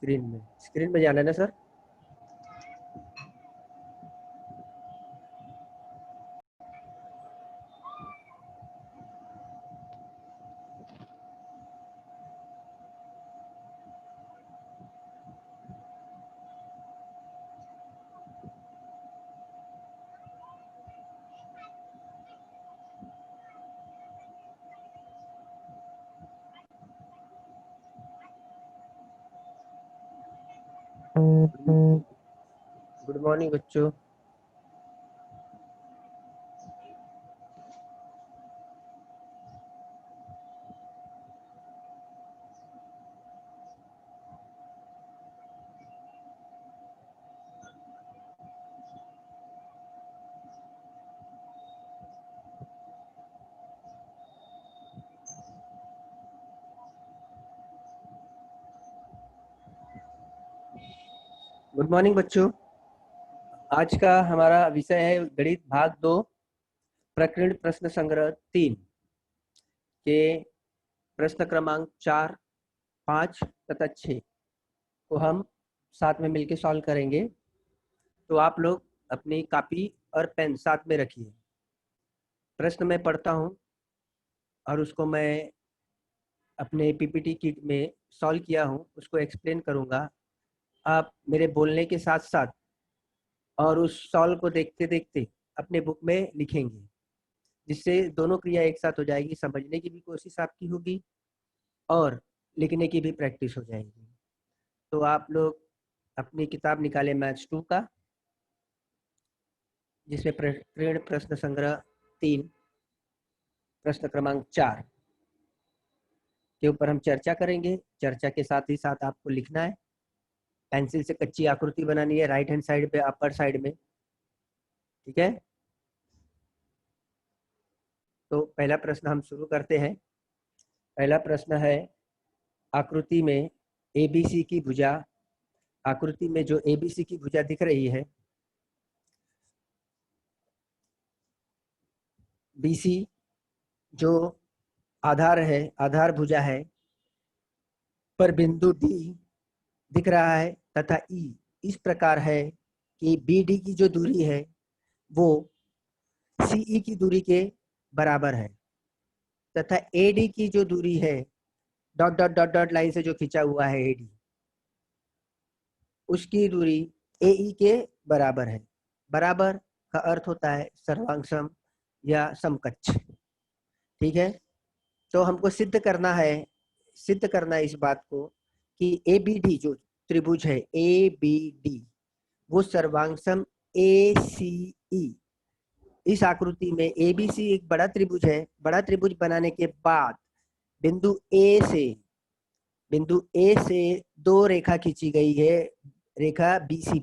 Screen में जाना है ना सर? गुड मॉर्निंग बच्चों। गुड मॉर्निंग बच्चों। आज का हमारा विषय है गणित भाग 2, प्रकीर्ण प्रश्न संग्रह 3 के प्रश्न क्रमांक 4, 5 तथा 6 को हम साथ में मिलकर सॉल्व करेंगे। तो आप लोग अपनी कॉपी और पेन साथ में रखिए। प्रश्न मैं पढ़ता हूँ और उसको मैं अपने पीपीटी किट में सॉल्व किया हूँ, उसको एक्सप्लेन करूँगा। आप मेरे बोलने के साथ साथ और उस सॉल्व को देखते देखते अपने बुक में लिखेंगे, जिससे दोनों क्रिया एक साथ हो जाएगी। समझने की भी कोशिश आपकी होगी और लिखने की भी प्रैक्टिस हो जाएगी। तो आप लोग अपनी किताब निकालें मैथ्स 2 का, जिसमें प्रकीर्ण प्रश्न संग्रह 3 प्रश्न क्रमांक 4 के ऊपर हम चर्चा करेंगे। चर्चा के साथ ही साथ आपको लिखना है, पेंसिल से कच्ची आकृति बनानी है राइट हैंड साइड पे, अपर साइड में। ठीक है, तो पहला प्रश्न हम शुरू करते हैं। पहला प्रश्न है, आकृति में एबीसी की भुजा, आकृति में जो एबीसी की भुजा दिख रही है, बीसी जो आधार है, आधार भुजा है, पर बिंदु डी दिख रहा है तथा ई इस प्रकार है कि बीडी की जो दूरी है वो सीई की दूरी के बराबर है तथा एडी की जो दूरी है, dot dot dot dot line से जो खींचा हुआ है एडी, उसकी दूरी एई के बराबर है। बराबर का अर्थ होता है सर्वांग या समकक्ष। ठीक है, तो हमको सिद्ध करना है, सिद्ध करना है इस बात को कि ए बी डी जो त्रिभुज है ए बी डी वो सर्वांग ए सी ई। इस आकृति में ए बी सी एक बड़ा त्रिभुज है। बड़ा त्रिभुज बनाने के बाद बिंदु ए से दो रेखा खींची गई है, रेखा बीसी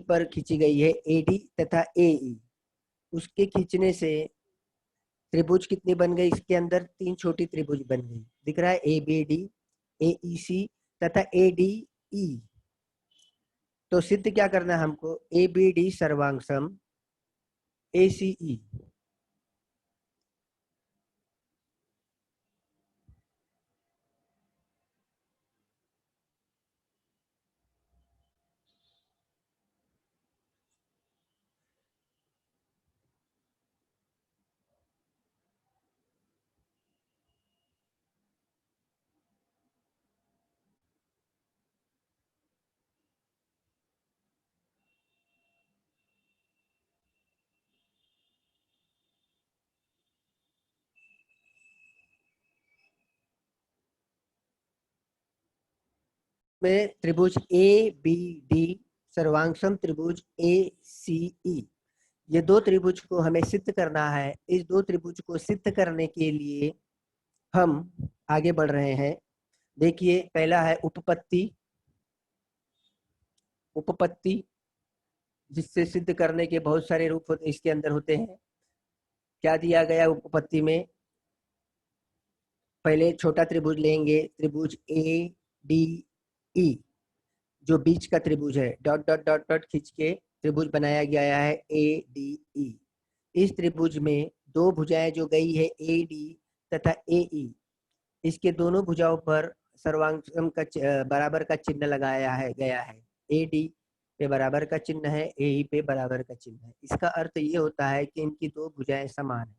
पर खींची गई है एडी तथा एई। उसके खींचने से त्रिभुज कितनी बन गई, इसके अंदर 3 छोटी त्रिभुज बन गई। दिख रहा है ए बी डी, ए ई सी तथा ए डी ई। तो सिद्ध क्या करना है हमको, ए बी डी सर्वांग सम ए सी ई। में त्रिभुज ए बी डी सर्वांगसम त्रिभुज ए सी ई, ये दो त्रिभुज को हमें सिद्ध करना है। इस दो त्रिभुज को सिद्ध करने के लिए हम आगे बढ़ रहे हैं। देखिए, पहला है उपपत्ति। उपपत्ति जिससे सिद्ध करने के बहुत सारे रूप होते इसके अंदर होते हैं। क्या दिया गया उपपत्ति में, पहले छोटा त्रिभुज लेंगे, त्रिभुज ए डी ई जो बीच का त्रिभुज है, डॉट डॉट डॉट डॉट खींच के त्रिभुज बनाया गया है ए डी ई। इस त्रिभुज में दो भुजाएं जो गई है ए डी तथा ए ई, इसके दोनों भुजाओं पर सर्वांग का बराबर का चिन्ह लगाया है गया है। AD पे बराबर का चिन्ह है, AE पे बराबर का चिन्ह है। इसका अर्थ ये होता है कि इनकी दो भुजाएं समान है।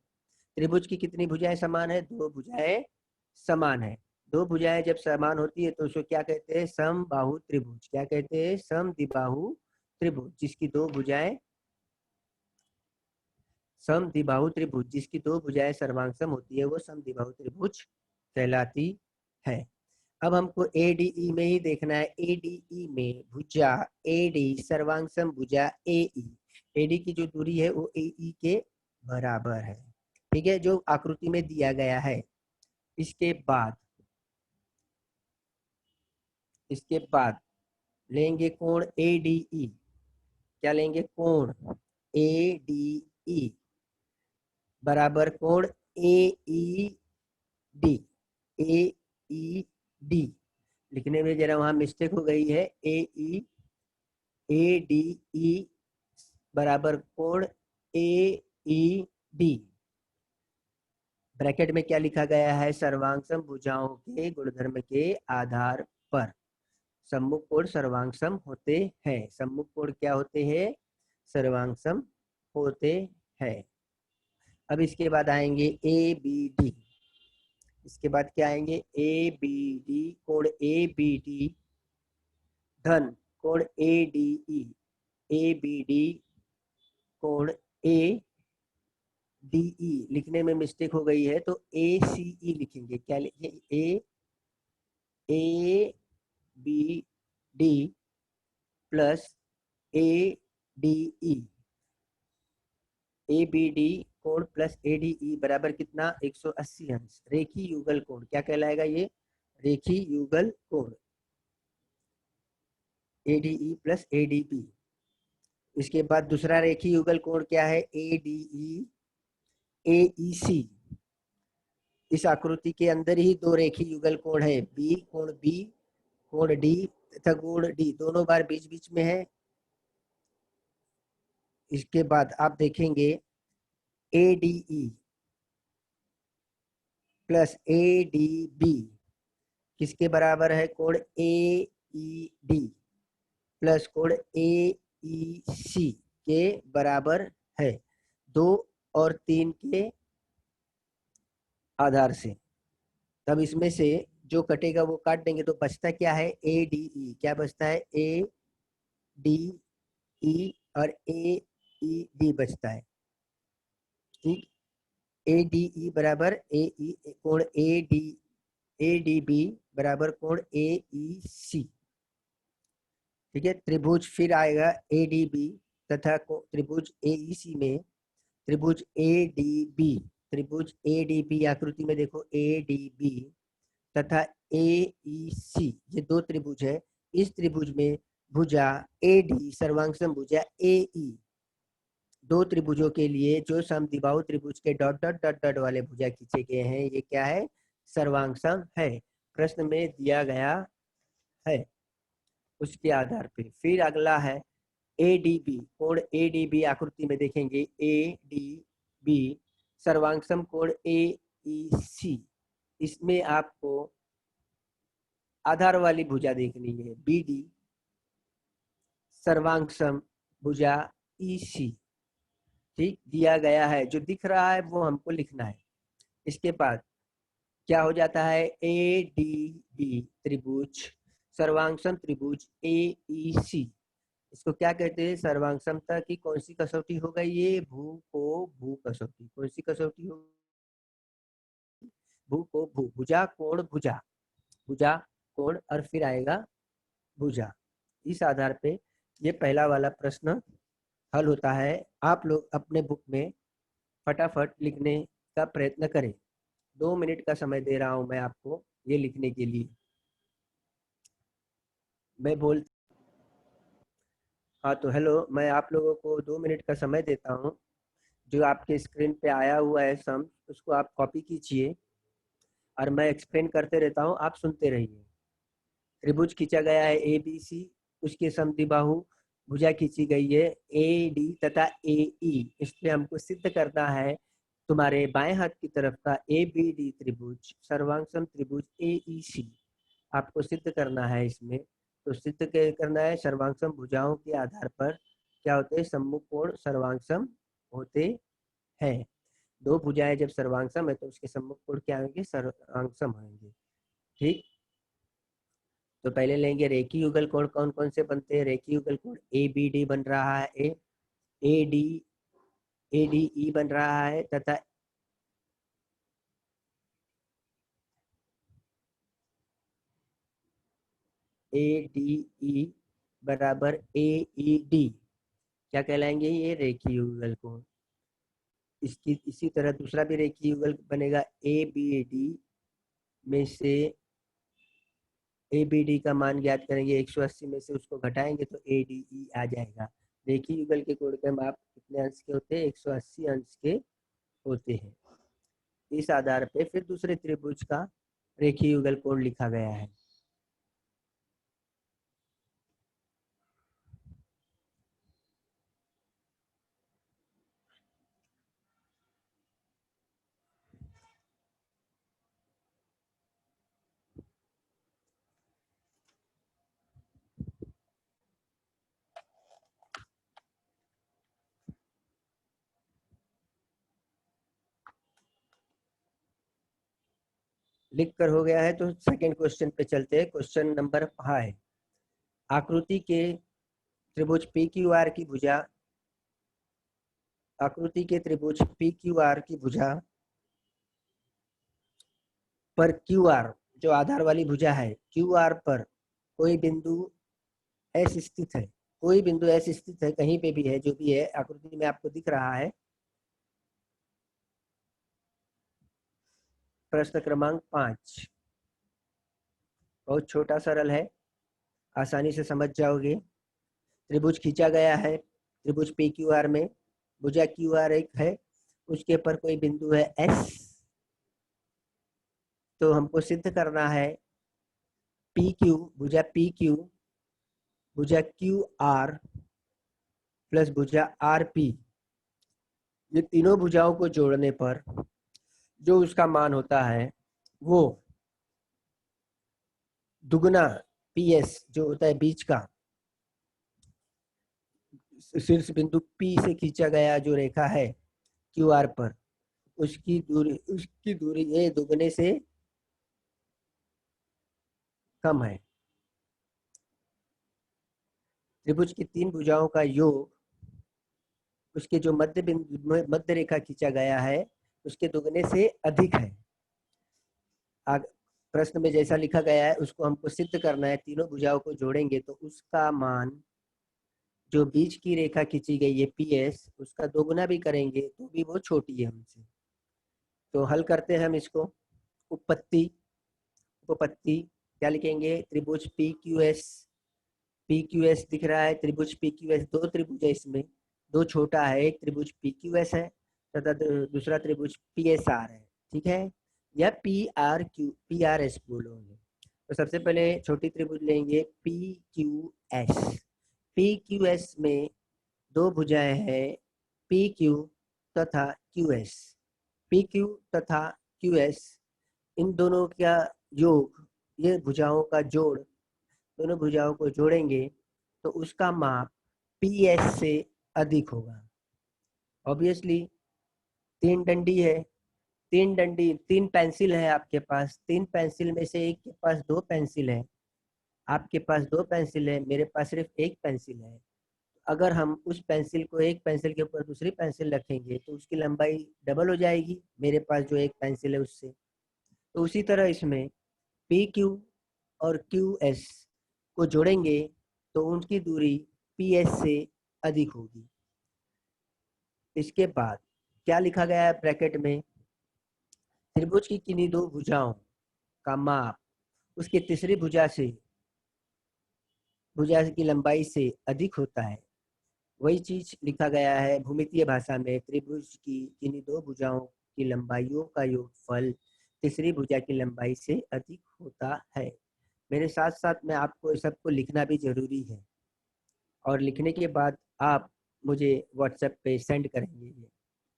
त्रिभुज की कितनी भुजाएं समान है? दो भुजाएं समान है। दो भुजाएं जब समान होती है तो उसको क्या कहते हैं? समबाहु त्रिभुज। क्या कहते हैं? समद्विबाहु त्रिभुज। जिसकी दो भुजाएं समद्विबाहु त्रिभुज, जिसकी दो भुजाएं सर्वांगसम होती है, वो समद्विबाहु त्रिभुज कहलाती है। अब हमको ADE में ही देखना है। ADE में भुजा AD सर्वांगसम भुजा AE। AD की जो दूरी है वो AE के बराबर है। ठीक है, जो आकृति में दिया गया है। इसके बाद लेंगे कोण ADE। क्या लेंगे? कोण ADE बराबर कोण AED। AED लिखने में जरा वहां मिस्टेक हो गई है। ADE बराबर कोण AED। ब्रैकेट में क्या लिखा गया है? सर्वांगसम भुजाओं के गुणधर्म के आधार पर सम्मुख कोण सर्वांगसम होते हैं। सम्मुख कोण क्या होते हैं? सर्वांगसम होते हैं। अब इसके बाद आएंगे ABD। इसके बाद क्या आएंगे? ABD कोण ABD धन कोण ADE। ABD कोण ADE लिखने में मिस्टेक हो गई है तो ACE लिखेंगे। क्या लिखेंगे? ABD plus ADE। ABD कोण प्लस ADE बराबर कितना? 180 अंश। रेखी युगल कोण क्या कहलाएगा? ये रेखी युगल कोण ADE प्लस ADB। इसके बाद दूसरा रेखी युगल कोण क्या है? ADE AEC। इस आकृति के अंदर ही दो रेखी युगल कोण है। कोण B कोण D तथा कोण D दोनों बार बीच बीच में है। इसके बाद आप देखेंगे ADE प्लस ADB किसके बराबर है? कोण AED प्लस कोण AEC के बराबर है। 2 और 3 के आधार से। तब इसमें से जो कटेगा वो काट देंगे तो बचता क्या है? ADE। क्या बचता है? ADE और AED बचता है। ठीक, ADE बराबर कोण ADB बराबर कोण AEC। ठीक है, त्रिभुज फिर आएगा ADB तथा त्रिभुज AEC में त्रिभुज ADB आकृति में देखो ADB तथा AEC ये दो त्रिभुज है। इस त्रिभुज में भुजा AD सर्वांगसम भुजा AE दो त्रिभुजों के लिए जो समद्विबाहु त्रिभुज के डॉट डॉट डॉट डॉट वाले भुजा खींचे गए हैं, ये क्या है? सर्वांगसम है। प्रश्न में दिया गया है उसके आधार पे। फिर अगला है ADB कोण ADB आकृति में देखेंगे ADB सर्वांगसम कोण AEC। इसमें आपको आधार वाली भुजा देखनी है BD सर्वांगसम भुजा EC। ठीक, दिया गया है। जो दिख रहा है वो हमको लिखना है। इसके बाद क्या हो जाता है? ADB त्रिभुज सर्वांगसम त्रिभुज AEC। इसको क्या कहते हैं? सर्वांगसमता की कौन सी कसौटी हो गई? ये भू कसौटी। कौन सी कसौटी हो? भू। भुजा कोण भुजा कोण और फिर आएगा भुजा। इस आधार पे ये पहला वाला प्रश्न हल होता है। आप लोग अपने बुक में फटाफट लिखने का प्रयत्न करें। 2 मिनट का समय दे रहा हूं मैं आपको ये लिखने के लिए। मैं बोल हाँ तो हेलो, मैं आप लोगों को 2 मिनट का समय देता हूं। जो आपके स्क्रीन पे आया हुआ है सम, उसको आप कॉपी कीजिए और मैं एक्सप्लेन करते रहता हूं, आप सुनते रहिए। त्रिभुज खींचा गया है ABC, उसके समद्विबाहु भुजा खींची गई है AD तथा AE। इसलिए हमको सिद्ध करना है तुम्हारे बाएं हाथ की तरफ का ABD त्रिभुज सर्वांगसम त्रिभुज AEC। आपको सिद्ध करना है इसमें। तो सिद्ध करना है सर्वांगसम भुजाओं के आधार पर क्या होते हैं, सम्मुख कोण सर्वांगसम होते हैं। दो भुजाएं जब सर्वांगसम है तो उसके सम्मुख कोण क्या होंगे, सर्वांगसम होंगे। ठीक, तो पहले लेंगे रेखीय युगल कोण कौन कौन से बनते हैं। रेखीय युगल कोण ABD बन रहा है, ADE बन रहा है तथा ADE बराबर AED क्या कहलाएंगे, ये रेखीय युगल कोण। इसकी इसी तरह दूसरा भी रेखीय युगल बनेगा, ABD में से ABD का मान ज्ञात करेंगे, 180 में से उसको घटाएंगे तो ADE आ जाएगा। रेखीय युगल के कोण के माप कितने अंश के होते हैं, 180 अंश के होते हैं। इस आधार पे फिर दूसरे त्रिभुज का रेखीय युगल कोण लिखा गया है। लिख कर हो गया है तो सेकंड क्वेश्चन पे चलते हैं। क्वेश्चन नंबर 5, आकृति के त्रिभुज PQR की भुजा, आकृति के त्रिभुज PQR की भुजा पर QR जो आधार वाली भुजा है, QR पर कोई बिंदु S स्थित है, कोई बिंदु S स्थित है, कहीं पे भी है, जो भी है आकृति में आपको दिख रहा है। प्रश्न क्रमांक 5 बहुत छोटा सरल है, आसानी से समझ जाओगे। त्रिभुज खींचा गया है, त्रिभुज PQR में भुजा QR एक है, उसके पर कोई बिंदु है S। तो हमको सिद्ध करना है PQ, भुजा PQ, भुजा QR प्लस भुजा RP, ये तीनों भुजाओं को जोड़ने पर जो उसका मान होता है वो दुगना PS जो होता है बीच का, शीर्ष बिंदु P से खींचा गया जो रेखा है QR पर, उसकी दूरी ये दुगने से कम है। त्रिभुज की तीन भुजाओं का योग उसके जो मध्य बिंदु मध्य रेखा खींचा गया है उसके दुगने से अधिक है। प्रश्न में जैसा लिखा गया है उसको हमको सिद्ध करना है। तीनों भुजाओं को जोड़ेंगे तो उसका मान जो बीच की रेखा खींची गई है PS, उसका दोगुना भी करेंगे तो भी वो छोटी है हमसे। तो हल करते हैं हम इसको। उपपत्ति, उपपत्ति क्या लिखेंगे, त्रिभुज PQS दिख रहा है, त्रिभुज PQS, दो त्रिभुज है इसमें, दो छोटा है, एक त्रिभुज PQS है तथा दूसरा त्रिभुज PSR है। ठीक है, या PRS बोलोगे। तो सबसे पहले छोटी त्रिभुज लेंगे PQS में दो भुजाएं हैं PQ तथा QS। PQ तथा QS इन दोनों का योग, ये भुजाओं का जोड़, दोनों भुजाओं को जोड़ेंगे तो उसका माप PS से अधिक होगा। ऑब्वियसली तीन डंडी है, तीन पेंसिल है आपके पास, तीन पेंसिल में से एक के पास दो पेंसिल है, आपके पास दो पेंसिल है, मेरे पास सिर्फ एक पेंसिल है। अगर हम उस पेंसिल को एक पेंसिल के ऊपर दूसरी पेंसिल रखेंगे तो उसकी लंबाई डबल हो जाएगी मेरे पास जो एक पेंसिल है उससे। तो उसी तरह इसमें PQ और QS को जोड़ेंगे तो उनकी दूरी PS से अधिक होगी। इसके बाद क्या लिखा गया है ब्रैकेट में, त्रिभुज की किन्हीं दो भुजाओं का माप उसकी तीसरी भुजा की लंबाई से अधिक होता है। वही चीज लिखा गया है भूमितीय भाषा में, त्रिभुज की किन्हीं दो भुजाओं की लंबाइयों का योगफल तीसरी भुजा की लंबाई से अधिक होता है। मेरे साथ साथ में आपको इस सबको लिखना भी जरूरी है और लिखने के बाद आप मुझे व्हाट्सएप पे सेंड करेंगे ये,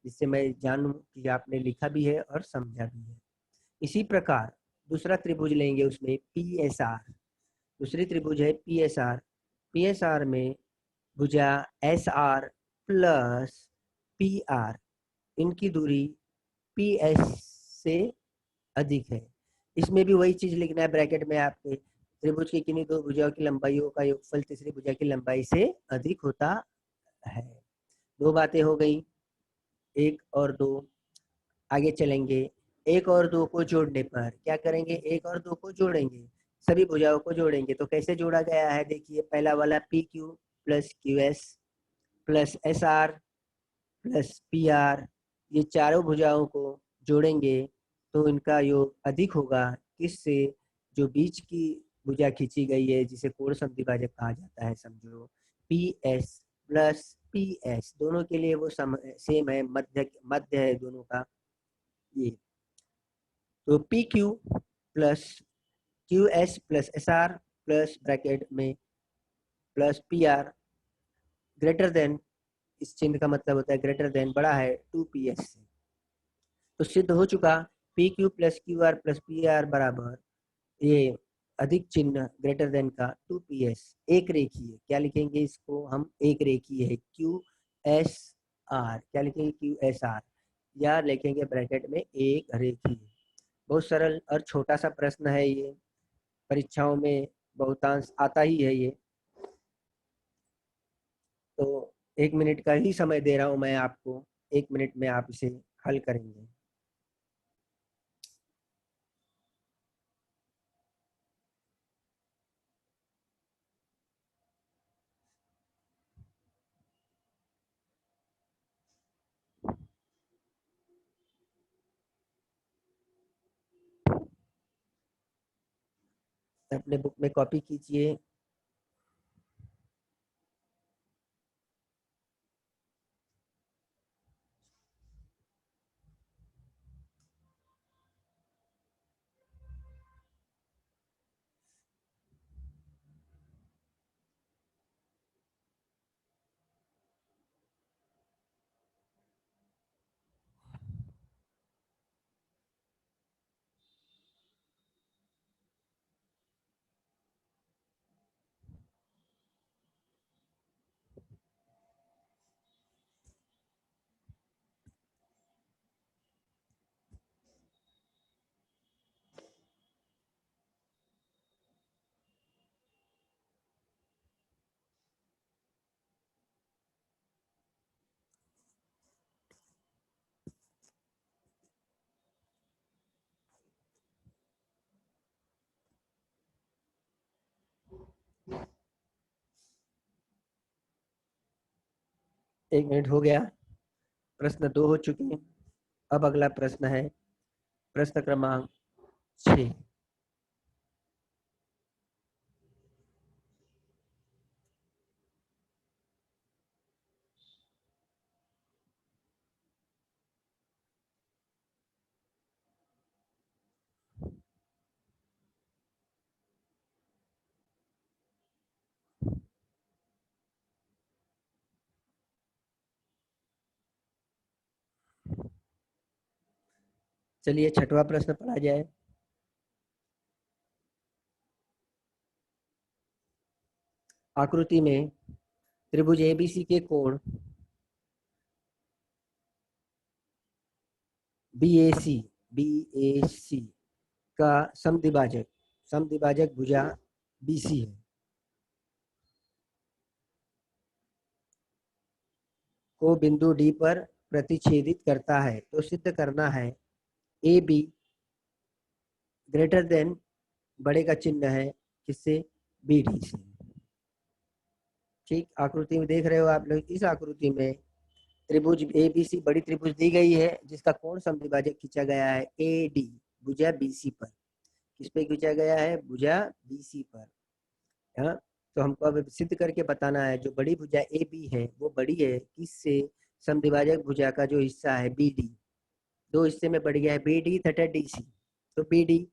जिससे मैं जानूं कि आपने लिखा भी है और समझा भी है। इसी प्रकार दूसरा त्रिभुज लेंगे, उसमें PSR, दूसरी त्रिभुज है PSR। PSR में भुजा SR प्लस PR, इनकी दूरी PS से अधिक है। इसमें भी वही चीज लिखना है ब्रैकेट में आपके, त्रिभुज की किन्हीं दो भुजाओं की लंबाइयों का योगफल तीसरी भुजा की लंबाई से अधिक होता है। दो बातें हो गई, एक और दो। आगे चलेंगे, एक और दो को जोड़ने पर क्या करेंगे, एक और दो को जोड़ेंगे, सभी भुजाओं को जोड़ेंगे। तो कैसे जोड़ा गया है, देखिए पहला वाला PQ plus QS plus SR plus PR, ये चारों भुजाओं को जोड़ेंगे तो इनका योग अधिक होगा, किससे, जो बीच की भुजा खींची गई है जिसे कोण समद्विभाजक कहा जाता है, समझो PS प्लस PS, दोनों के लिए वो सेम है, मध्य मध्य है दोनों का ये। तो PQ plus QS plus SR plus bracket में प्लस PR ग्रेटर देन, इस चिन्ह का मतलब होता है ग्रेटर देन, बड़ा है 2PS से। तो सिद्ध हो चुका, PQ plus QR plus PR बराबर ये अधिक चिन्ह ग्रेटर देन का 2PS, एक रेखीय, क्या लिखेंगे इसको हम, एक रेखीय है QSR, क्या लिखेंगे QSR, या लिखेंगे ब्रैकेट में एक रेखीय। बहुत सरल और छोटा सा प्रश्न है ये, परीक्षाओं में बहुतांश आता ही है ये। तो 1 मिनट का ही समय दे रहा हूं मैं आपको, 1 मिनट में आप इसे हल करेंगे। अपने बुक में कॉपी कीजिए। एक मिनट हो गया, प्रश्न 2 हो चुके हैं। अब अगला प्रश्न है प्रश्न क्रमांक 6। चलिए छठवां प्रश्न पढ़ा जाए। आकृति में त्रिभुज ABC के कोण BAC का समद्विभाजक, समद्विभाजक भुजा BC है, को बिंदु D पर प्रतिच्छेदित करता है। तो सिद्ध करना है AB ग्रेटर देन, बड़े का चिन्ह है किससे, BD से। ठीक, आकृति में देख रहे हो आप लोग, इस आकृति में त्रिभुज ABC बड़ी त्रिभुज दी गई है जिसका कोण समद्विभाजक खींचा गया है AD, भुजा BC पर। किस पे खींचा गया है, भुजा BC पर। हाँ, तो हमको अब सिद्ध करके बताना है जो बड़ी भुजा AB है वो बड़ी है किससे, समद्विभाजक भुजा का जो हिस्सा है BD, दो हिस्से में बढ़ गया है BD तथा DC, तो BD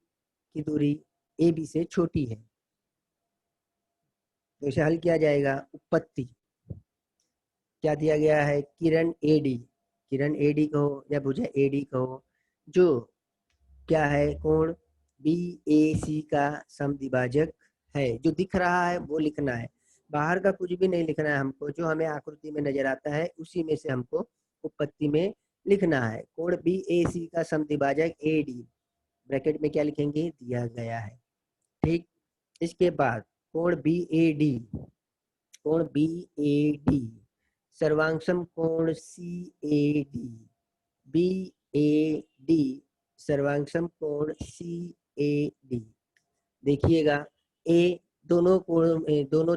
की दूरी AB से छोटी है। तो इसे हल किया जाएगा। उत्पत्ति क्या दिया गया है, किरण AD, किरण AD कहो या भुजा AD कहो, जो क्या है, कोण बी ए सी का समद्विभाजक है। जो दिख रहा है वो लिखना है, बाहर का कुछ भी नहीं लिखना है हमको, जो हमें आकृति में नजर आता है उसी में से हमको उपपत्ति में लिखना है। कोण बी ए सी का समद्विभाजक ए डी, ब्रैकेट में क्या लिखेंगे, दिया गया है। ठीक, इसके बाद कोण बी ए डी, कोण बी ए डी सर्वांगसम कोण C A D, B A D सर्वांगसम कोण सी ए डी। देखिएगा ए दोनों कोणों में, दोनों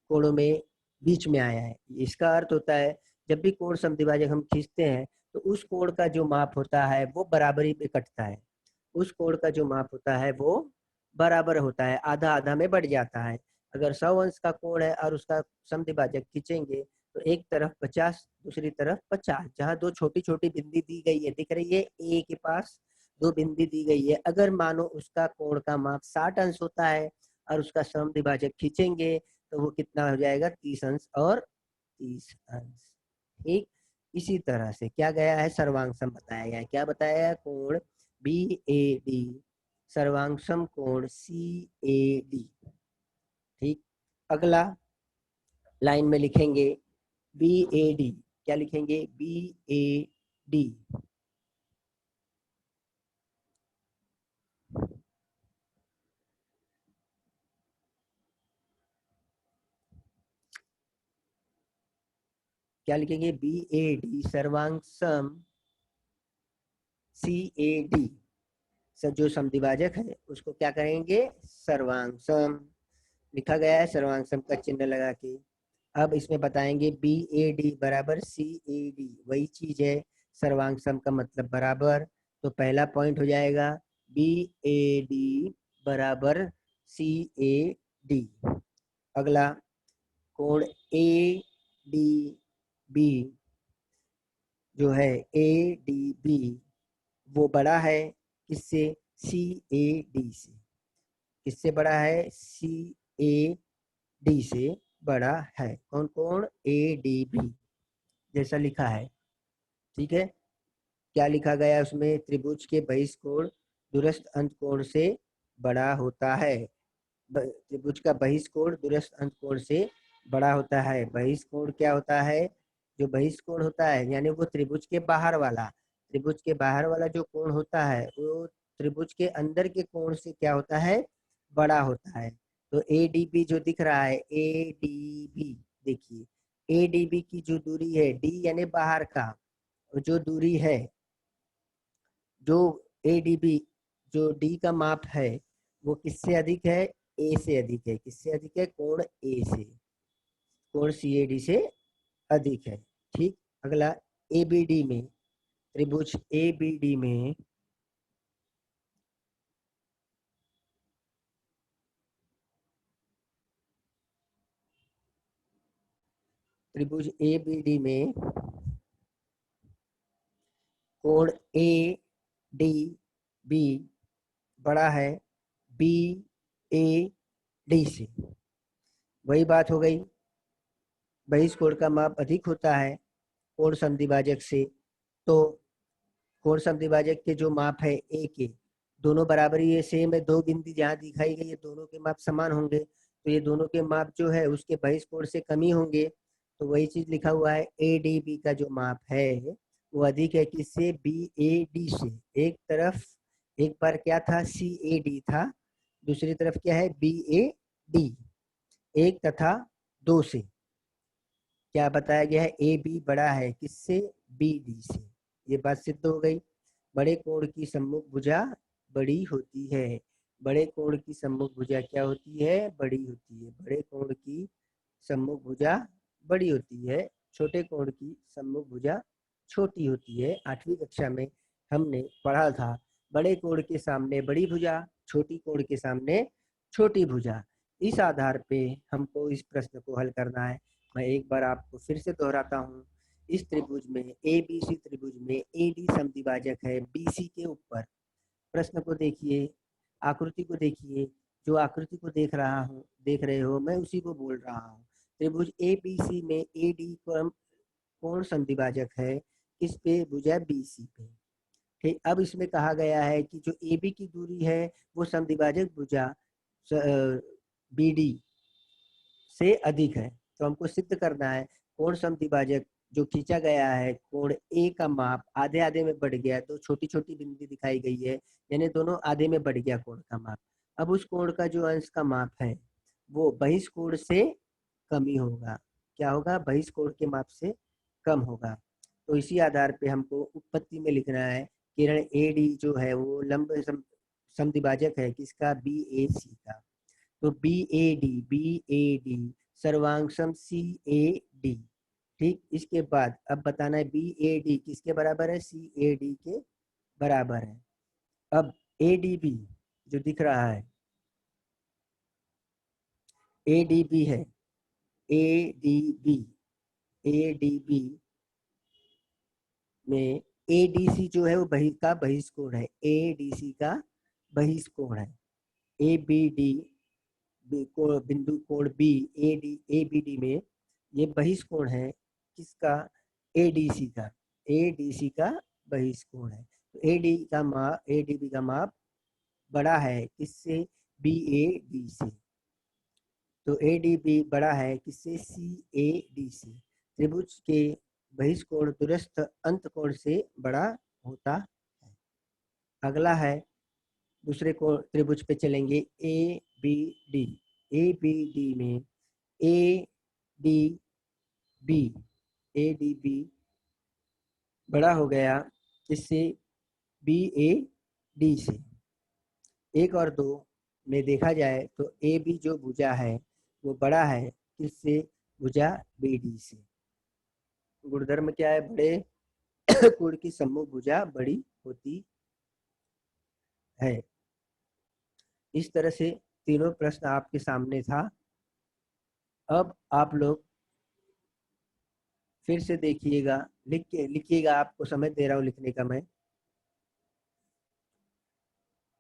कोणों में बीच में आया है। इसका अर्थ होता है जब भी कोण समद्विभाजक हम खींचते हैं तो उस कोण का जो माप होता है वो बराबरी में कटता है, उस कोण का जो माप होता है वो बराबर होता है, आधा आधा में बढ़ जाता है। अगर 100 अंश का कोण है और उसका समद्विभाजक खींचेंगे तो एक तरफ 50, दूसरी तरफ 50। जहाँ दो छोटी छोटी बिंदी दी गई है, दिख रही है, ए के पास दो बिंदी दी गई है। अगर मानो उसका कोण का माप 60 अंश होता है और उसका समद्विभाजक खींचेंगे तो वो कितना हो जाएगा, 30 अंश और 30 अंश। ठीक, इसी तरह से क्या गया है, सर्वांगसम बताया गया है। क्या बताया है, कोण बी ए डी सर्वांगसम कोण सी ए डी। ठीक, अगला लाइन में लिखेंगे बी ए डी, क्या लिखेंगे, बी ए डी। क्या लिखेंगे, बी ए डी सर्वांगसम सी ए डी। जो समद्विभाजक है उसको क्या करेंगे, सर्वांगसम। लिखा गया है सर्वांगसम का चिन्ह लगा के। अब इसमें बताएंगे बी ए डी बराबर सी ए डी, वही चीज है, सर्वांगसम का मतलब बराबर। तो पहला पॉइंट हो जाएगा बी ए डी बराबर सी ए डी। अगला कोण ए डी बी जो है, ए डी बी वो बड़ा है किससे, सी ए डी से। किससे बड़ा है, सी ए डी से बड़ा है। कौन कोण, ए डी बी, जैसा लिखा है। ठीक है, क्या लिखा गया उसमें, त्रिभुज के बहिष्कोण दूरस्थ अंतकोण से बड़ा होता है। त्रिभुज का बहिष्कोण दूरस्थ अंतकोण से बड़ा होता है। बहिष्कोण क्या होता है, जो बहिष्कोण होता है यानी वो त्रिभुज के बाहर वाला, त्रिभुज के बाहर वाला जो कोण होता है वो त्रिभुज के अंदर के कोण से क्या होता है, बड़ा होता है। तो ए डी बी जो दिख रहा है, ए डी बी, देखिए ए डी बी की जो दूरी है, डी यानी बाहर का, जो दूरी है, जो ए डी बी, जो डी का माप है वो किससे अधिक है, ए से अधिक है। किससे अधिक है, कोण ए से, कोण सी ए डी से अधिक है। ठीक, अगला ए बी डी में, त्रिभुज ए बी डी में त्रिभुज ए बी डी में कोण ए डी बी बड़ा है बी ए डी से। वही बात हो गई, बहिष्कोण का माप अधिक होता है कोण समद्विभाजक से, तो कोण समद्विभाजक के जो माप है ए के, दोनों बराबरी है, सेम है, दो बिंदी जहाँ दिखाई गई है दोनों के माप समान होंगे, तो ये दोनों के माप जो है उसके बहिष्कोण से कम ही होंगे। तो वही चीज लिखा हुआ है, ए डी बी का जो माप है वो अधिक है किससे, बी ए डी से। एक तरफ एक बार क्या था, सी ए डी था, दूसरी तरफ क्या है, बी ए डी। एक तथा दो से क्या बताया गया है, ए बी बड़ा है किससे, बी डी से। ये बात सिद्ध हो गई। बड़े कोण की सम्मुख भुजा बड़ी होती है। बड़े कोण की सम्मुख भुजा क्या होती है, बड़ी होती है। बड़े कोण की सम्मुख भुजा बड़ी होती है, छोटे कोण की सम्मुख भुजा छोटी होती है। 8वीं कक्षा में हमने पढ़ा था, बड़े कोण के सामने बड़ी भुजा, छोटी कोण के सामने छोटी भुजा। इस आधार पे हमको इस प्रश्न को हल करना है। मैं एक बार आपको फिर से दोहराता हूँ। इस त्रिभुज में, ए बी सी त्रिभुज में ए डी समद्विभाजक है बी सी के ऊपर। प्रश्न को देखिए, आकृति को देखिए, जो आकृति को देख रहा हूँ, देख रहे हो, मैं उसी को बोल रहा हूँ। त्रिभुज ए बी सी में ए डी कोण समद्विभाजक है किस पे, भुजा बी सी पे। ठीक, अब इसमें कहा गया है कि जो ए बी की दूरी है वो समद्विभाजक भुजा बी डी से अधिक है। तो हमको सिद्ध करना है कोण समद्विभाजक जो खींचा गया है, कोण ए का माप आधे आधे में बढ़ गया, तो छोटी छोटी बिंदी दिखाई गई है, यानी दोनों आधे में बढ़ गया कोण का माप। अब उस कोण का जो अंश का माप है वो बहिष्कोण से कम ही होगा। क्या होगा? बहिष्कोण के माप से कम होगा। तो इसी आधार पे हमको उत्पत्ति में लिखना है किरण ए डी जो है वो लंब समद्विभाजक है किसका? बी ए सी का। तो बी ए डी सर्वांग सी ए डी। ठीक, इसके बाद अब बताना है बी ए डी किसके बराबर है? सी ए डी के बराबर है। अब ए डी बी जो दिख रहा है, ए डी बी है, A D B, A D B में ए डी सी जो है वो बहिष्कोण है, ए डी सी का बहिष्कोण है। ए बी डी बिंदु कोण बी ए बी डी में ये बहिष्कोण है किसका? ए डी सी का, ए डी सी का बहिष्कोण है। तो ए डी का माप, ए डी बी का माप बड़ा है किससे? बी ए डी से। तो ए डी बी बड़ा है किससे? सी ए डी से। त्रिभुज के बहिष्कोण दूरस्थ अंत कोण से बड़ा होता है। अगला है दूसरे को त्रिभुज पे चलेंगे, A B D. A B D में A D B, A D B बड़ा हो गया इससे बी ए डी से। एक और दो में देखा जाए तो ए बी जो भुजा है वो बड़ा है किससे? भुजा बी डी से। गुणधर्म क्या है? बड़े कोण की सम्मुख भुजा बड़ी होती है। इस तरह से तीनों प्रश्न आपके सामने था। अब आप लोग फिर से देखिएगा, लिखिएगा। आपको समय दे रहा हूँ लिखने का, मैं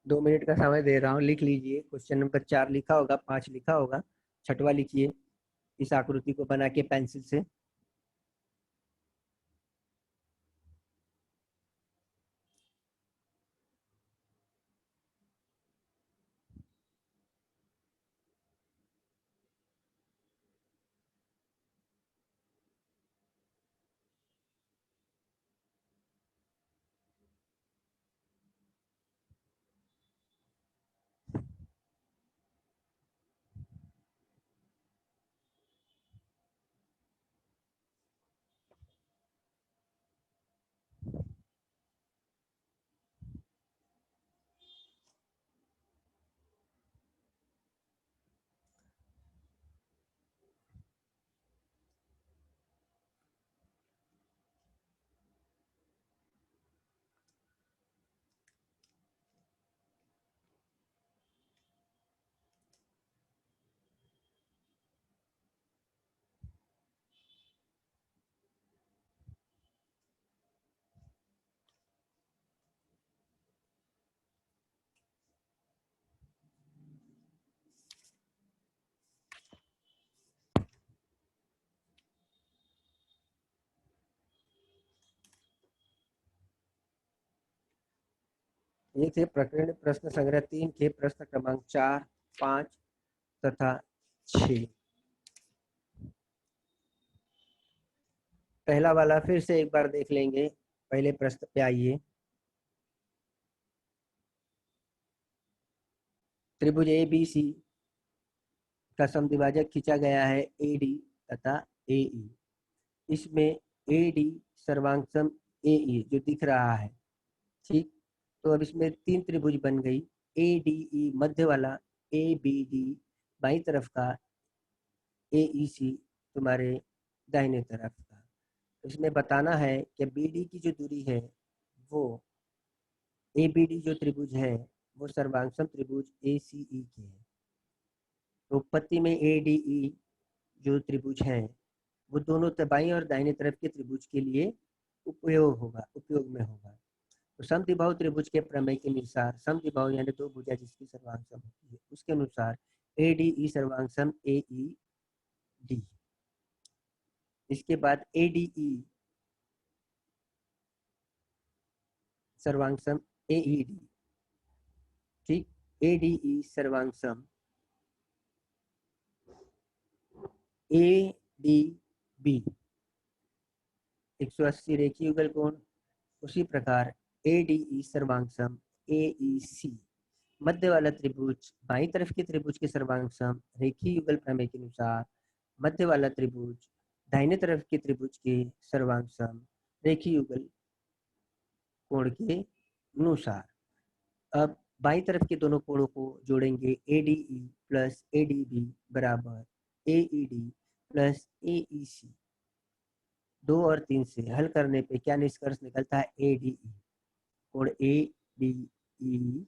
2 मिनट का समय दे रहा हूँ, लिख लीजिए। क्वेश्चन नंबर 4 लिखा होगा, 5 लिखा होगा, 6वां लिखिए इस आकृति को बना के पेंसिल से। ये थे प्रकरण प्रश्न संग्रह 3 के प्रश्न क्रमांक 4, 5 तथा 6। पहला वाला फिर से एक बार देख लेंगे। पहले प्रश्न पे आइए। त्रिभुज ए बी सी का समद्विभाजक खींचा गया है ए डी तथा ए ई। इसमें ए डी सर्वांग ए ई जो दिख रहा है। ठीक, तो अब इसमें 3 त्रिभुज बन गई। ए डी ई मध्य वाला, ए बी डी बाई तरफ का, ए ई सी तुम्हारे दाहिने तरफ का। इसमें बताना है कि बी डी की जो दूरी है वो ए बी डी जो त्रिभुज है वो सर्वांगसम त्रिभुज ए सी ई के है। तो उत्पत्ति में ए डी ई जो त्रिभुज है वो दोनों बाईं और दाहिने तरफ के त्रिभुज के लिए उपयोग में होगा। तो समद्विबाहु त्रिभुज के प्रमेय के अनुसार समद्विबाहु यानी दो भुजा जिसकी सर्वांगसम होती है उसके अनुसार ए डी ई सर्वांगसम ए ई डी। इसके बाद ए डी ई सर्वांगसम AED, ठीक, ADE सर्वांगसम ADB 180 रेखीय युगल कोण, उसी प्रकार ADE सर्वांगसम AEC मध्य वाला त्रिभुज बाईं तरफ के त्रिभुज के सर्वांगसम रेखीय युगल प्रमेय के अनुसार मध्य वाला त्रिभुज दाहिने तरफ के त्रिभुज के सर्वांगसम रेखीय युगल कोण के अनुसार। अब बाईं तरफ के दोनों कोणों को जोड़ेंगे ADE प्लस ADB बराबर AED प्लस AEC। 2 और 3 से हल करने पे क्या निष्कर्ष निकलता है? ADE कोण ADE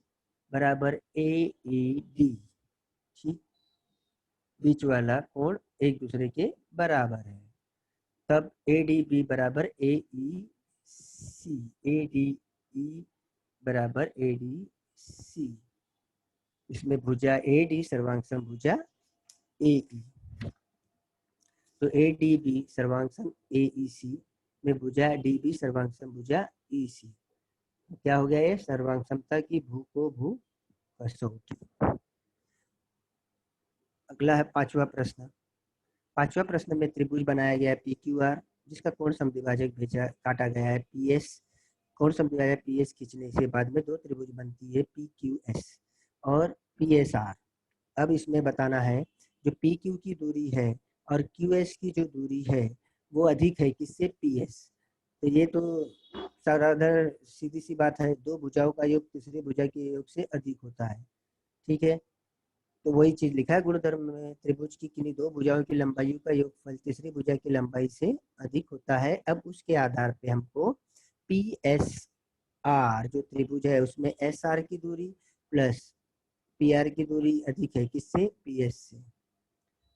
बराबर AED, ठीक, बीच वाला कोण एक दूसरे के बराबर है। तब ADB बराबर AEC, ADE बराबर ADC, इसमें भुजा AD सर्वांगसम भुजा AE, तो ADB सर्वांगसम AEC में भुजा DB सर्वांगसम भुजा EC। क्या हो गया? ये सर्वांगसमता की भू को भू कसौटी। अगला है पांचवा प्रश्न। पांचवा प्रश्न में त्रिभुज बनाया गया है PQR जिसका कोण समद्विभाजक भेजा काटा गया है PS। कोण समद्विभाजक PS खींचने से बाद में दो त्रिभुज बनती है PQS और PSR। अब इसमें बताना है जो PQ की दूरी है और QS की जो दूरी है वो अधिक है किससे? PS। तो ये तो साधारण सीधी सी बात है, दो भुजाओं का योग तीसरी भुजा के योग से अधिक होता है, ठीक है। तो वही चीज लिखा है गुणधर्म में, त्रिभुज की किन्हीं दो भुजाओं की लंबाई का योगफल तीसरी भुजा की लंबाई से अधिक होता है। अब उसके आधार पे हमको PSR जो त्रिभुज है उसमें SR की दूरी प्लस PR की दूरी अधिक है किससे? PS से,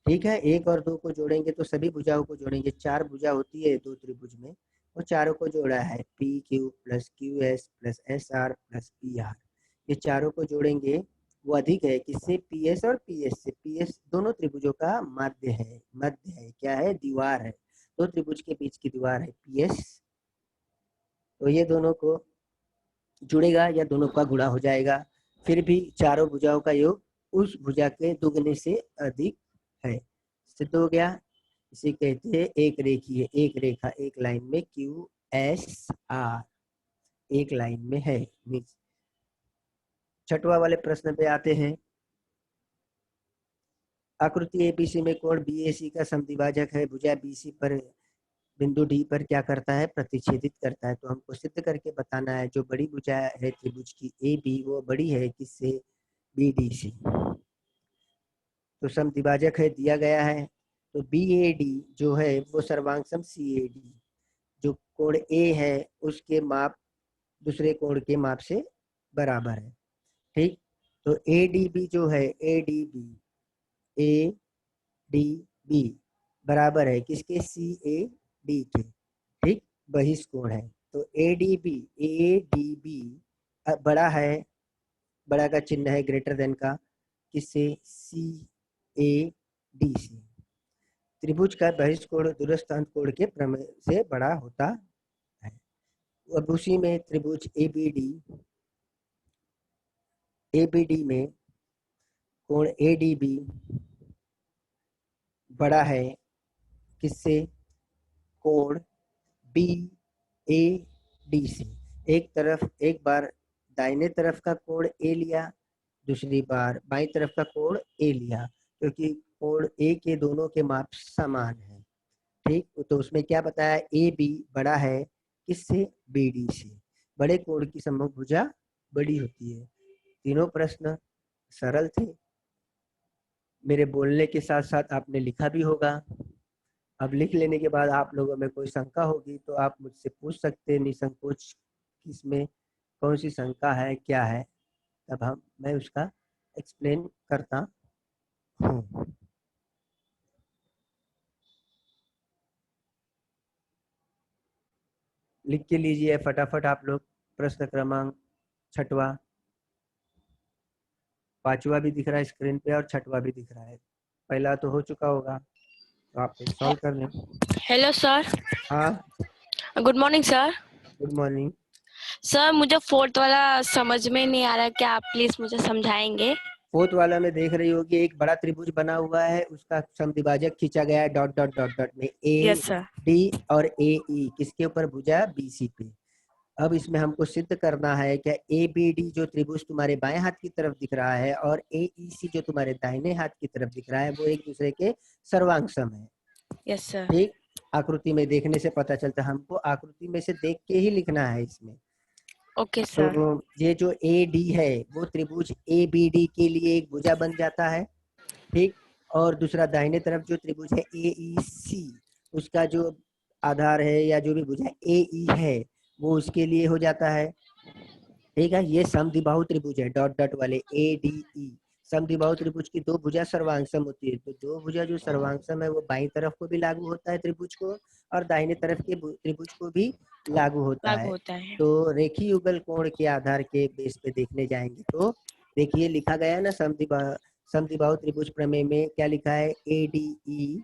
ठीक है। 1 और 2 को जोड़ेंगे तो सभी भुजाओं को जोड़ेंगे, 4 भुजा होती है दो त्रिभुज में, वो चारों को जोड़ा है PQ plus QS plus SR plus PR। ये चारों को जोड़ेंगे वो अधिक है किससे? PS और PS से। PS दोनों त्रिभुजों का मध्य है, मध्य है, क्या है? दीवार है, दो त्रिभुज के बीच की दीवार है PS। तो ये दोनों को जुड़ेगा या दोनों का गुणा हो जाएगा, फिर भी चारों भुजाओं का योग उस भुजा के दुगने से अधिक है, सिद्ध हो गया। इसे कहते हैं एक रेखीय, एक रेखा एक लाइन में QSR एक लाइन में है। छठवा वाले प्रश्न पे आते हैं। आकृति ABC में कोण BAC का समद्विभाजक है, भुजा BC पर बिंदु D पर क्या करता है? प्रतिच्छेदित करता है। तो हमको सिद्ध करके बताना है जो बड़ी भुजा है त्रिभुज की AB वो बड़ी है किससे? BD से। तो समद्विभाजक है दिया गया है, तो BAD जो है वो सर्वांगसम CAD जो कोण A है उसके माप दूसरे कोण के माप से बराबर है, ठीक। तो ADB जो है ADB बराबर है किसके? CAD के, ठीक, बहिष्कोण है। तो ADB बड़ा है, बड़ा का चिन्ह है ग्रेटर देन का किससे? CAD से। त्रिभुज का बहिष्कोण दूरस्थ अंतकोण के प्रमेय से बड़ा होता है। अब उसी में त्रिभुज ABD में कोण ADB बड़ा है किससे? कोण BAD से। एक तरफ एक बार दाहिने तरफ का कोण A लिया, दूसरी बार बाईं तरफ का कोण A लिया, क्योंकि कोण A के दोनों के माप समान है, ठीक। तो उसमें क्या बताया? AB बड़ा है किससे? BD से। बड़े कोण की सम्मुख भुजा बड़ी होती है। तीनों प्रश्न सरल थे, मेरे बोलने के साथ साथ आपने लिखा भी होगा। अब लिख लेने के बाद आप लोगों में कोई शंका होगी तो आप मुझसे पूछ सकते हैं निसंकोच, इसमें कौन सी शंका है, क्या है, तब मैं उसका एक्सप्लेन करता हूँ। लिख के लीजिए फटाफट आप लोग। प्रश्न क्रमांक छठवा, पांचवा भी दिख रहा है स्क्रीन पे और छठवा भी दिख रहा है। पहला तो हो चुका होगा तो आप सॉल्व कर लें। Hello sir. हाँ, good morning sir. Good morning. Sir मुझे फोर्थ वाला समझ में नहीं आ रहा, क्या आप प्लीज मुझे समझाएंगे? फोर्थ वाला में देख रही होगी एक बड़ा त्रिभुज बना हुआ है, उसका समद्विभाजक खींचा गया है डॉट डॉट डॉट डॉट में, ए यस सर। डी और ए ई किसके ऊपर भुजा? बीसी पे। अब इसमें हमको सिद्ध करना है क्या ए बी डी जो त्रिभुज तुम्हारे बाएं हाथ की तरफ दिख रहा है और ए ई सी जो तुम्हारे दाहिने हाथ की तरफ दिख रहा है वो एक दूसरे के सर्वांग सम है। Yes sir. ठीक, आकृति में देखने से पता चलता है, हमको आकृति में से देख के ही लिखना है इसमें। Okay sir. तो ये जो ए डी है वो त्रिभुज ए बी डी के लिए एक भुजा बन जाता है। ठीक, और दूसरा दाहिने तरफ जो त्रिभुज है ए ई सी, उसका जो आधार है या जो भी भुजा ए ई है वो उसके लिए हो जाता है। ठीक है, ये समद्विबाहु त्रिभुज है डॉट डॉट वाले ए डी ई। समद्विबाहु त्रिभुज की दो भुजा सर्वांगसम होती है, तो दो भुजा जो सर्वांगसम है वो बाईं तरफ को भी लागू होता है त्रिभुज को, और दाहिने तरफ के त्रिभुज को भी लागू होता लागू है। होता है। तो रेखीय युगल कोण के आधार के बेस पे देखने जाएंगे तो देखिए लिखा गया है ना समद्विबाहु त्रिभुज प्रमेय में क्या लिखा है? ए डी ई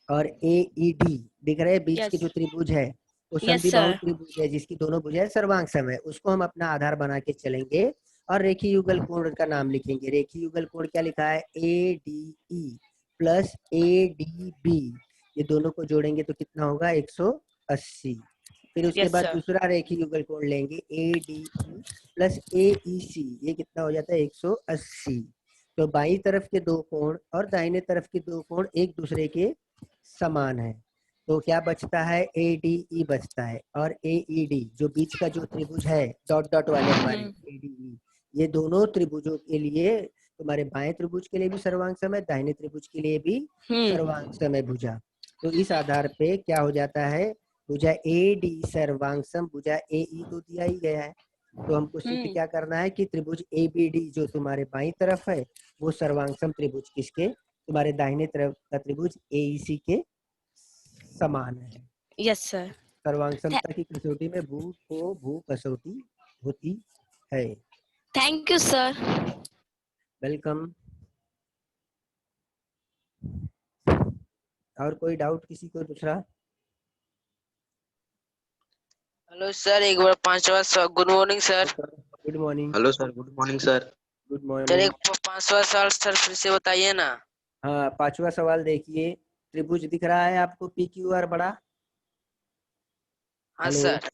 और ए ई डी दिख रहे हैं, बीच के जो त्रिभुज है वो यस समद्विबाहु सर। त्रिभुज है जिसकी दोनों भुजाएं सर्वांग सम है, उसको हम अपना आधार बना के चलेंगे और रेखीय युगल कोण का नाम लिखेंगे। रेखीय युगल कोण क्या लिखा है? A D E plus A D B, ये दोनों को जोड़ेंगे तो कितना होगा? 180। फिर उसके यस बाद सर। दूसरा रेखीय युगल कोण लेंगे ए डी ई प्लस ए ई सी, ये कितना हो जाता है? 180। तो बाई तरफ के दो कोण और दाहिने तरफ के दो कोण एक दूसरे के समान है, तो क्या बचता है? ए डी ई बचता है, और ए ई डी जो बीच का जो त्रिभुज है डॉट डॉट वाले हमारे ए डी ई, ये दोनों त्रिभुजों के लिए, तुम्हारे बाएं त्रिभुज के लिए भी सर्वांग सम है, दाहिने त्रिभुज के लिए भी सर्वांग सम है भुजा। तो इस आधार पे क्या हो जाता है? भुजा ए डी सर्वांग सम भुजा ए ई तो दिया ही गया है, तो हमको सिद्ध क्या करना है कि त्रिभुज ए बी डी जो तुम्हारे बाईं तरफ है वो सर्वांग सम त्रिभुज किसके? तुम्हारे दाहिने तरफ का त्रिभुज एईसी के समान है। Yes sir. सर्वांग समता की कसौटी में भू को भू कसौटी होती है। Thank you sir. वेलकम। और कोई डाउट किसी को दूसरा? हेलो सर, एक बार पांचवा good morning sir. Good morning. Hello sir, good morning sir. Good sir morning. एक पांचवा सवाल सर फिर से बताइए ना। हाँ, पांचवा सवाल देखिए, त्रिभुज दिख रहा है आपको पी क्यू आर बड़ा? हाँ हेलो, सर।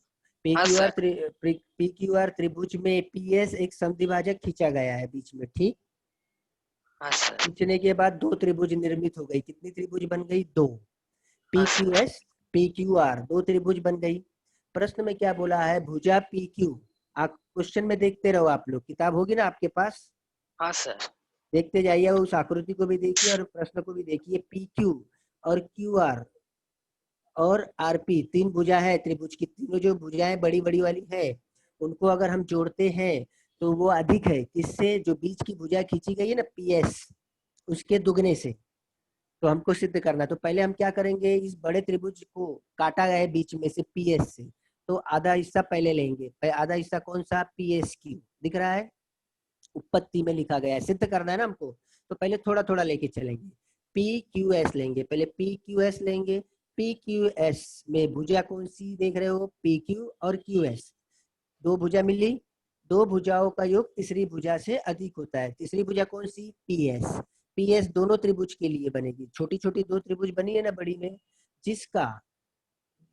पी हाँ Q R sir. P Q R त्रिभुज में पी एस एक समद्विभाजक खींचा गया है बीच में। ठीक, हाँ सर। खींचने के बाद दो त्रिभुज निर्मित हो गई। कितनी त्रिभुज बन गई? दो। पी हाँ Q sir. S P Q R, दो त्रिभुज बन गई। प्रश्न में क्या बोला है? भुजा पी क्यू। आप क्वेश्चन में देखते रहो, आप लोग किताब होगी ना आपके पास, हाँ सर। देखते जाइए, उस आकृति को भी देखिए और प्रश्न को भी देखिए। पी क्यू और क्यू आर और आर पी तीन भुजा है त्रिभुज की, तीनों जो भुजाएं बड़ी बड़ी वाली है उनको अगर हम जोड़ते हैं तो वो अधिक है किससे? जो बीच की भुजा खींची गई है ना पी एस, उसके दुगने से। तो हमको सिद्ध करना है, तो पहले हम क्या करेंगे? इस बड़े त्रिभुज को काटा गया है बीच में से पी एस से, तो आधा हिस्सा पहले लेंगे। आधा हिस्सा कौन सा? पी एस क्यू दिख रहा है, उत्पत्ति में लिखा गया है, सिद्ध करना है ना हमको, तो पहले थोड़ा थोड़ा लेके चलेंगे। पी क्यू एस लेंगे, पहले पी क्यू एस लेंगे। पी क्यू एस में भुजा कौन सी देख रहे हो? पी क्यू और क्यू एस, दो भुजा मिली, दो भुजाओं का योग तीसरी भुजा से अधिक होता है। तीसरी भुजा कौन सी? P S. पी एस दोनों त्रिभुज के लिए बनेगी, छोटी छोटी दो त्रिभुज बनी है ना बड़ी में,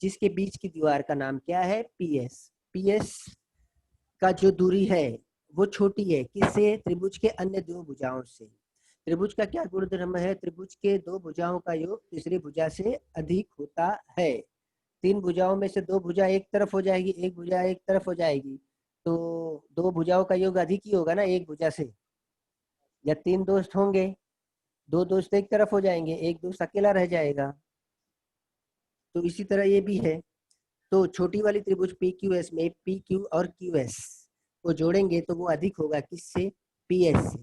जिसके बीच की दीवार का नाम क्या है? P S. पी एस का जो दूरी है वो छोटी है किससे? त्रिभुज के अन्य दो भुजाओं से। त्रिभुज का क्या गुणधर्म है? त्रिभुज के दो भुजाओं का योग तीसरी भुजा से अधिक होता है। तीन भुजाओं में से दो भुजा एक तरफ हो जाएगी, एक भुजा एक तरफ हो जाएगी, तो दो भुजाओं का योग अधिक ही होगा ना एक भुजा से। या तीन दोस्त होंगे, दो दोस्त एक तरफ हो जाएंगे, एक दोस्त अकेला रह जाएगा। तो इसी तरह ये भी है। तो छोटी वाली त्रिभुज पी क्यू एस में पी क्यू और क्यू एस को जोड़ेंगे तो वो अधिक होगा किससे? पी एस से।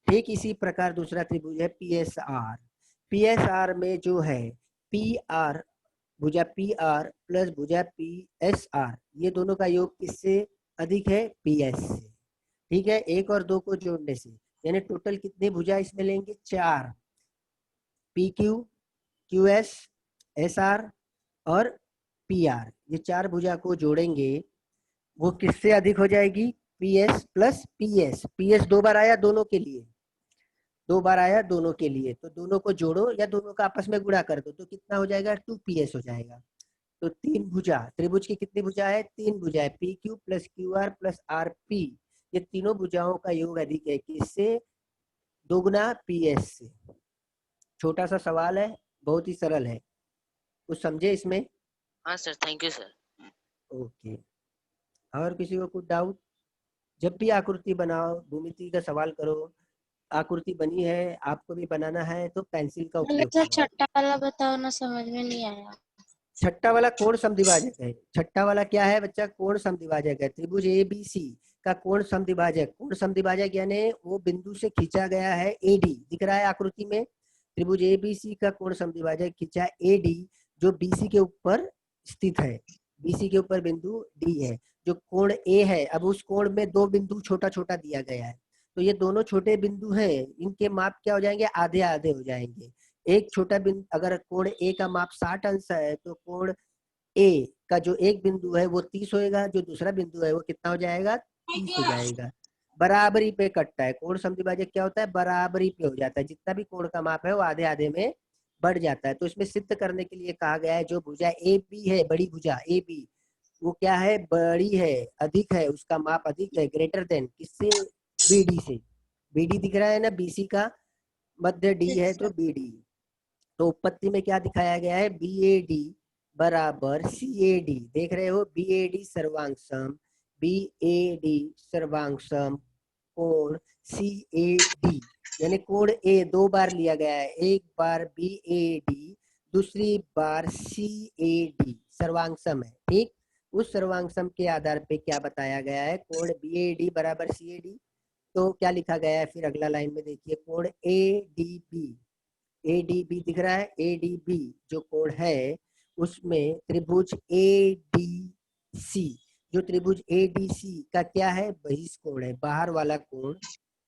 ठीक इसी प्रकार दूसरा त्रिभुज है P S R. P S R में जो है पी आर, भुजा पी आर प्लस भुजा पी एस आर, ये दोनों का योग किससे अधिक है? पी एस से। ठीक है, एक और दो को जोड़ने से, यानी टोटल कितनी भुजा इसमें लेंगे? चार। P Q, Q S, S R और पी आर, ये चार भुजा को जोड़ेंगे वो किससे अधिक हो जाएगी? PS plus PS। PS 2 बार आया दोनों के लिए, 2 बार आया दोनों के लिए, तो दोनों को जोड़ो या दोनों का आपस में गुणा कर दो, तो कितना हो जाएगा? 2PS हो जाएगा। तो 3 भुजा, त्रिभुज की कितनी भुजा है? 3 भुजा है। PQ plus QR plus RP, ये तीनों भुजाओं का योग अधिक है किससे? दोगुना PS से। छोटा सा सवाल है, बहुत ही सरल है, कुछ समझे इसमें? हाँ sir, thank you sir. Okay, और किसी को कुछ डाउट? जब भी आकृति बनाओ, भूमिति का सवाल करो, आकृति बनी है आपको भी बनाना है तो पेंसिल का उपयोग सर करो। छठा वाला बताओ ना, समझ में नहीं आया। छठा वाला कोण समद्विभाजक है। छठा वाला क्या है बच्चा? कोण समद्विभाजक है। त्रिभुज ABC का कोण समद्विभाजक। कोण समद्विभाजक यानी वो बिंदु से खींचा गया है AD, दिख रहा है आकृति में? त्रिभुज ABC का कोण समद्विभाजक खींचा AD, जो BC के ऊपर स्थित है। BC के ऊपर बिंदु D है। जो कोण A है, अब उस कोण में दो बिंदु छोटा छोटा दिया गया है, तो ये दोनों छोटे बिंदु हैं, इनके माप क्या हो जाएंगे? आधे आधे हो जाएंगे। एक छोटा बिंदु, अगर कोण A का माप 60 अंश है तो कोण A का जो एक बिंदु है वो 30 होएगा, जो दूसरा बिंदु है वो कितना हो जाएगा? 30 हो जाएगा। बराबरी पे कटता है। कोण समद्विभाजक क्या होता है? बराबरी पे हो जाता है, जितना भी कोण का माप है वो आधे आधे में बढ़ जाता है। तो इसमें सिद्ध करने के लिए कहा गया है जो भुजा AB है, बड़ी भुजा AB, वो क्या है? बड़ी है, अधिक है, उसका माप अधिक है, ग्रेटर देन किससे? BD से। BD दिख रहा है ना, BC का मध्य D है तो BD। तो उत्पत्ति में क्या दिखाया गया है? BAD बराबर CAD, देख रहे हो? BAD सर्वांग सम कोण CAD, यानी कोण A 2 बार लिया गया है, एक बार BAD, दूसरी बार CAD, सर्वांग सम है, ठीक? उस सर्वांग सम के आधार पे क्या बताया गया है? कोण BAD बराबर CAD। तो क्या लिखा गया है फिर अगला लाइन में देखिए, कोण ADB दिख रहा है? ADB जो कोण है उसमें त्रिभुज ADC, जो त्रिभुज ADC का क्या है? बहिष्कोण है, बाहर वाला कोण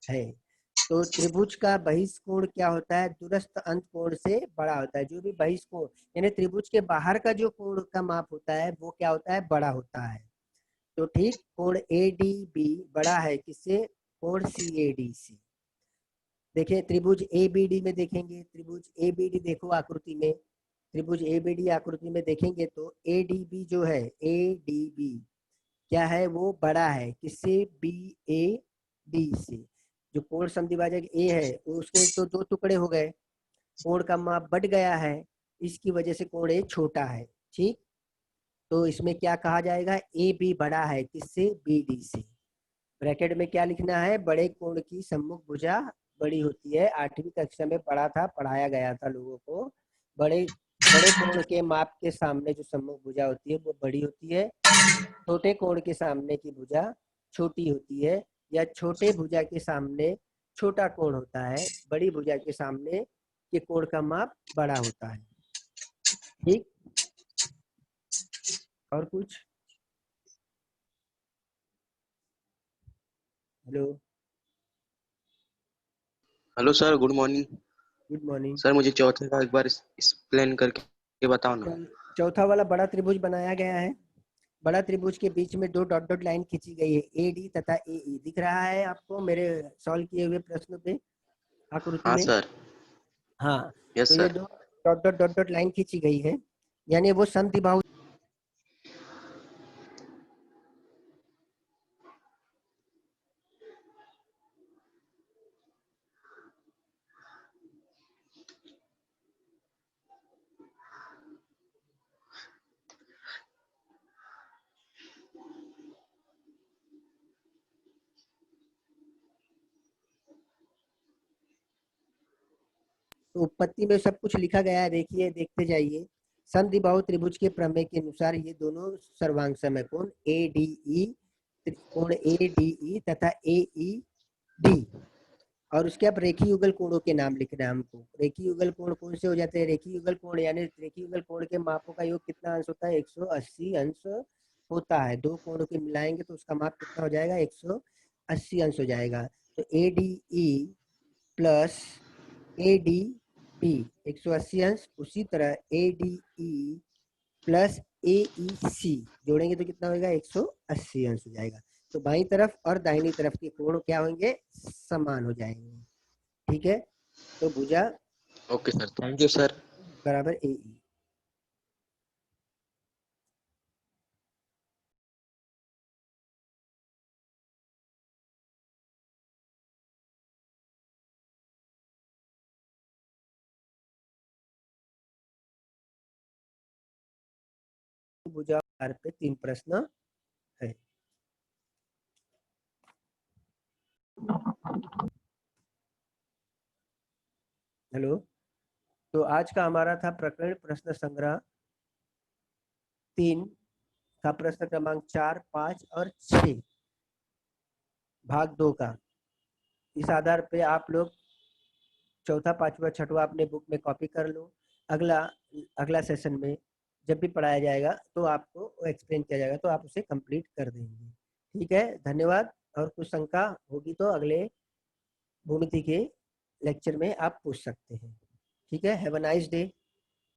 है। तो त्रिभुज का बहिष्कोण क्या होता है? दूरस्थ अंत कोण से बड़ा होता है। जो भी बहिष्कोण यानी त्रिभुज के बाहर का जो कोण का माप होता है वो क्या होता है? बड़ा होता है। तो ठीक, कोण ADB बड़ा है किससे? कोण CAD से। देखिए त्रिभुज ABD में देखेंगे, त्रिभुज ABD देखो आकृति में, त्रिभुज ABD आकृति में देखेंगे तो ADB जो है, ADB क्या है? वो बड़ा है किससे? BAD से। जो कोण समद्विभाजक A है उसके तो दो टुकड़े हो गए, कोण का माप बढ़ गया है, इसकी वजह से कोण A छोटा है, ठीक? तो इसमें क्या कहा जाएगा? AB बड़ा है किससे? BD से। ब्रैकेट में क्या लिखना है? बड़े कोण की सम्मुख भुजा बड़ी होती है। 8वीं कक्षा में पढ़ा था, पढ़ाया गया था लोगों को। बड़े बड़े कोण के माप के सामने जो सम्मुख भुजा होती है वो बड़ी होती है, छोटे कोण के सामने की भुजा छोटी होती है, या छोटे भुजा के सामने छोटा कोण होता है, बड़ी भुजा के सामने के कोण का माप बड़ा होता है, ठीक? और कुछ? Hello hello sir, good morning. Good morning. Sir मुझे चौथे का एक बार एक्सप्लेन करके बताओ ना। चौथा वाला बड़ा त्रिभुज बनाया गया है। बड़ा त्रिभुज के बीच में दो डॉट डॉट लाइन खींची गई है, AD तथा AE, दिख रहा है आपको मेरे सॉल्व किए हुए प्रश्न पे आकृति हाँ में? सर। हाँ, यस तो ये सर। दो dot dot dot dot line खींची गई है, यानी वो समद्विबाहु। तो उत्पत्ति में सब कुछ लिखा गया है, देखिए देखते जाइए। समद्विबाहु त्रिभुज के प्रमेय के अनुसार ये दोनों सर्वांग सम है, कोण ADE, कोण ADE तथा AED। और उसके अब रेखीय युगल कोणों के नाम लिखना है हमको। रेखीय युगल कोण कौन से हो जाते हैं? रेखीय युगल कोण यानी रेखीय युगल कोण के मापों का योग कितना अंश होता है? 180 अंश होता है। दो कोणों के मिलाएंगे तो उसका माप कितना हो जाएगा? 180 अंश हो जाएगा। तो ADE प्लस ADB 180 अंश, उसी तरह ADE प्लस AEC जोड़ेंगे तो कितना होगा, 180 अंश हो जाएगा। तो बाईं तरफ और दाहिनी तरफ के कोण क्या होंगे, समान हो जाएंगे। ठीक है, तो भुजा okay sir, thank you sir. बराबर AE। भुजा आधार पे 3 प्रश्न है। हेलो, तो आज का हमारा था प्रकरण प्रश्न संग्रह 3 का प्रश्न क्रमांक 4, 5 और 6 भाग 2 का। इस आधार पे आप लोग चौथा, पांचवा, छठवा अपने बुक में कॉपी कर लो। अगला सेशन में जब भी पढ़ाया जाएगा तो आपको एक्सप्लेन किया जाएगा, तो आप उसे कंप्लीट कर देंगे। ठीक है, धन्यवाद। और कुछ शंका होगी तो अगले भूमिति के लेक्चर में आप पूछ सकते हैं। ठीक है, हैव अ नाइस डे।